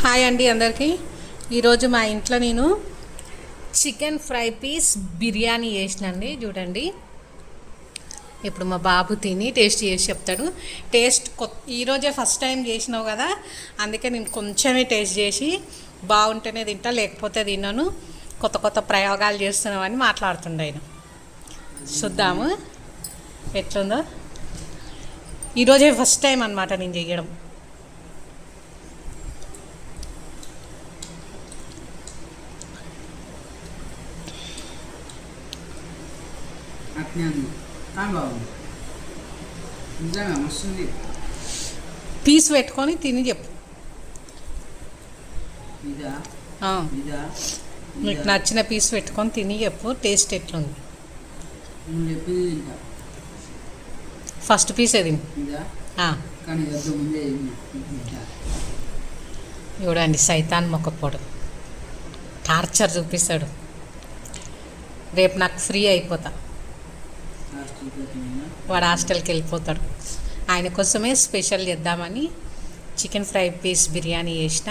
Hi అండి అందరికీ. ఈరోజు మా ఇంట్లో నేను చికెన్ ఫ్రై పీస్ బిర్యానీ చేసినండి. చూడండి, ఇప్పుడు మా బాబు తిని టేస్ట్ చేసి చెప్తాడు. టేస్ట్ ఈరోజే ఫస్ట్ టైం చేసినావు కదా, అందుకే నేను కొంచెమే టేస్ట్ చేసి బాగుంటేనే తింటా, లేకపోతే తిన్నాను. కొత్త కొత్త ప్రయోగాలు చేస్తున్నామని మాట్లాడుతుండే ఆయన. చూద్దాము ఎట్లుందో. ఈరోజే ఫస్ట్ టైం అన్నమాట నేను చేయడం. అట్నే ఉంది కానీ బాగుంది, నిజంగా మస్తుంది. పీస్ పెట్టుకొని తిని చెప్పు. ఇదా ఆ, ఇదా మీకు నచ్చిన పీస్ పెట్టుకొని తిని చెప్పు టేస్ట్ ఎట్లుంది. నువ్వు చెప్పింది తింటా. ఫస్ట్ పీసే తిని. ఇదా ఆ, కానీ వద్దు ముందే తింటా. చూడండి, సైతాన్ మొక్కపోడు టార్చర్ చూపిస్తాడు. రేపు నాకు ఫ్రీ అయిపోతా, వాడు హాస్టల్కి వెళ్ళిపోతాడు. ఆయన కోసమే స్పెషల్ చేద్దామని చికెన్ ఫ్రై పీస్ బిర్యానీ చేసిన.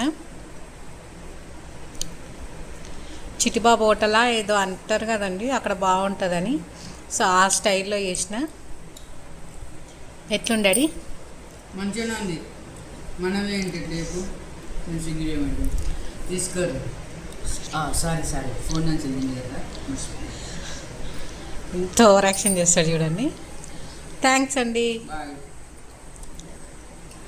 చిటిబాబు హోటలా ఏదో అంటారు కదండి, అక్కడ బాగుంటుందని, సో ఆ స్టైల్లో చేసిన. ఎట్లుండాడి? మంచిగానే ఉంది. మనమే ఏంటి రేపు సిగ్గురేమంటే తీసుకోరు. సారీ ఫోన్ నుంచి వెళ్ళింది కదా. ఎంత ఓవర్ యాక్షన్ చేస్తాడు చూడండి. థ్యాంక్స్ అండి. బాయ్.